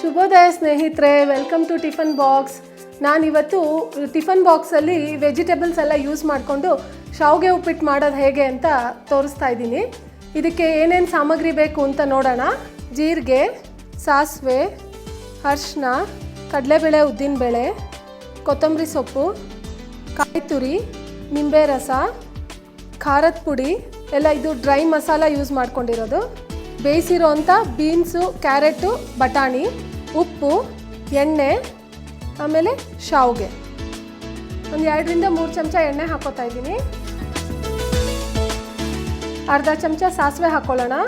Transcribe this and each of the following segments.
ಶುಭೋದಯ ಸ್ನೇಹಿತರೆ, welcome to tiffin box. ನಾನಿವತ್ತು ಟಿಫನ್ ಬಾಕ್ಸಲ್ಲಿ ವೆಜಿಟೇಬಲ್ಸ್ ಎಲ್ಲ ಯೂಸ್ ಮಾಡಿಕೊಂಡು ಶಾವಿಗೆ ಉಪ್ಪಿಟ್ಟು ಮಾಡೋದು ಹೇಗೆ ಅಂತ ತೋರಿಸ್ತಾ ಇದ್ದೀನಿ. ಇದಕ್ಕೆ ಏನೇನು ಸಾಮಗ್ರಿ ಬೇಕು ಅಂತ ನೋಡೋಣ. ಜೀರಿಗೆ, ಸಾಸಿವೆ, ಅರಿಶಿನ, ಕಡಲೆಬೇಳೆ, ಉದ್ದಿನಬೇಳೆ, ಕೊತ್ತಂಬರಿ ಸೊಪ್ಪು, ಕಾಯಿ ತುರಿ, ನಿಂಬೆ ರಸ, ಖಾರದ ಪುಡಿ ಎಲ್ಲ ಇದು ಡ್ರೈ ಮಸಾಲ ಯೂಸ್ ಮಾಡ್ಕೊಂಡಿರೋದು. ಬೇಯಿಸಿರೋ ಅಂಥ ಬೀನ್ಸು, ಕ್ಯಾರೆಟು, ಬಟಾಣಿ, ಉಪ್ಪು, ಎಣ್ಣೆ, ಆಮೇಲೆ ಶಾವಿಗೆ. ಒಂದು 2-3 ಚಮಚ ಎಣ್ಣೆ ಹಾಕೋತಾ ಇದ್ದೀನಿ. ಅರ್ಧ ಚಮಚ ಸಾಸಿವೆ ಹಾಕ್ಕೊಳ್ಳೋಣ.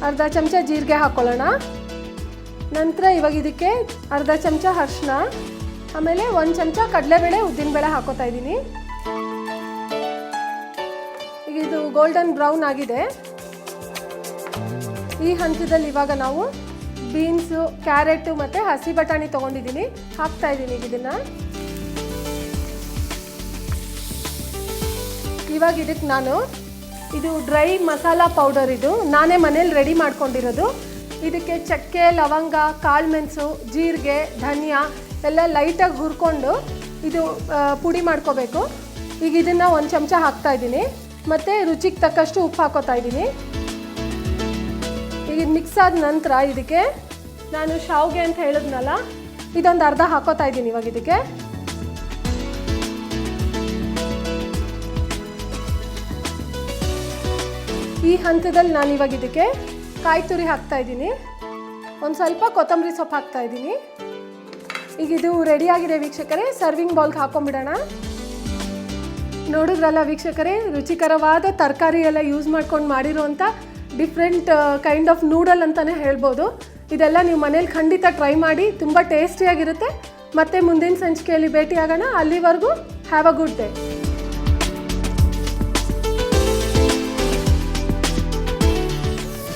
ಅರ್ಧ ಚಮಚ ಜೀರಿಗೆ ಹಾಕ್ಕೊಳ್ಳೋಣ. ನಂತರ ಇವಾಗ ಇದಕ್ಕೆ ಅರ್ಧ ಚಮಚ ಅರಿಶಿನ, ಆಮೇಲೆ 1 ಚಮಚ ಕಡಲೆಬೇಳೆ, ಉದ್ದಿನಬೇಳೆ ಹಾಕೋತಾ ಇದ್ದೀನಿ. ಈಗ ಇದು ಗೋಲ್ಡನ್ ಬ್ರೌನ್ ಆಗಿದೆ. ಈ ಹಂತದಲ್ಲಿ ಇವಾಗ ನಾವು ಬೀನ್ಸು, ಕ್ಯಾರೆಟು ಮತ್ತು ಹಸಿ ಬಟಾಣಿ ತೊಗೊಂಡಿದ್ದೀನಿ, ಹಾಕ್ತಾ ಇದ್ದೀನಿ ಇದನ್ನು. ಇವಾಗ ಇದಕ್ಕೆ ನಾನು ಇದು ಡ್ರೈ ಮಸಾಲ ಪೌಡರ್, ಇದು ನಾನೇ ಮನೇಲಿ ರೆಡಿ ಮಾಡ್ಕೊಂಡಿರೋದು. ಇದಕ್ಕೆ ಚಕ್ಕೆ, ಲವಂಗ, ಕಾಳು ಮೆಣಸು, ಜೀರಿಗೆ, ಧನಿಯಾ ಎಲ್ಲ ಲೈಟಾಗಿ ಹುರ್ಕೊಂಡು ಇದು ಪುಡಿ ಮಾಡ್ಕೋಬೇಕು. ಈಗ ಇದನ್ನು 1 ಚಮಚ ಹಾಕ್ತಾ ಇದ್ದೀನಿ. ಮತ್ತು ರುಚಿಗೆ ತಕ್ಕಷ್ಟು ಉಪ್ಪು ಹಾಕೋತಾ ಇದ್ದೀನಿ. ಈಗ ಇದು ಮಿಕ್ಸ್ ಆದ ನಂತರ ಇದಕ್ಕೆ ನಾನು ಶಾವಿಗೆ ಅಂತ ಹೇಳಿದ್ನಲ್ಲ, ಇದೊಂದು ಅರ್ಧ ಹಾಕೋತಾ ಇದ್ದೀನಿ ಇವಾಗ ಇದಕ್ಕೆ. ಈ ಹಂತದಲ್ಲಿ ನಾನು ಇವಾಗ ಇದಕ್ಕೆ ಕಾಯಿ ತುರಿ ಹಾಕ್ತಾ ಇದ್ದೀನಿ. ಒಂದು ಸ್ವಲ್ಪ ಕೊತ್ತಂಬರಿ ಸೊಪ್ಪು ಹಾಕ್ತಾ ಇದ್ದೀನಿ. ಈಗ ಇದು ರೆಡಿಯಾಗಿದೆ ವೀಕ್ಷಕರೇ. ಸರ್ವಿಂಗ್ ಬೌಲ್ಗೆ ಹಾಕೊಂಡ್ಬಿಡೋಣ. ನೋಡಿದ್ರಲ್ಲ ವೀಕ್ಷಕರೇ, ರುಚಿಕರವಾದ ತರಕಾರಿ ಎಲ್ಲ ಯೂಸ್ ಮಾಡ್ಕೊಂಡು ಮಾಡಿರೋಂಥ ಡಿಫ್ರೆಂಟ್ ಕೈಂಡ್ ಆಫ್ ನೂಡಲ್ ಅಂತಲೇ ಹೇಳ್ಬೋದು. ಇದೆಲ್ಲ ನೀವು ಮನೇಲಿ ಖಂಡಿತ ಟ್ರೈ ಮಾಡಿ, ತುಂಬ ಟೇಸ್ಟಿಯಾಗಿರುತ್ತೆ. ಮತ್ತೆ ಮುಂದಿನ ಸಂಚಿಕೆಯಲ್ಲಿ ಭೇಟಿಯಾಗೋಣ. ಅಲ್ಲಿವರೆಗೂ ಹ್ಯಾವ್ ಅ ಗುಡ್ ಡೇ.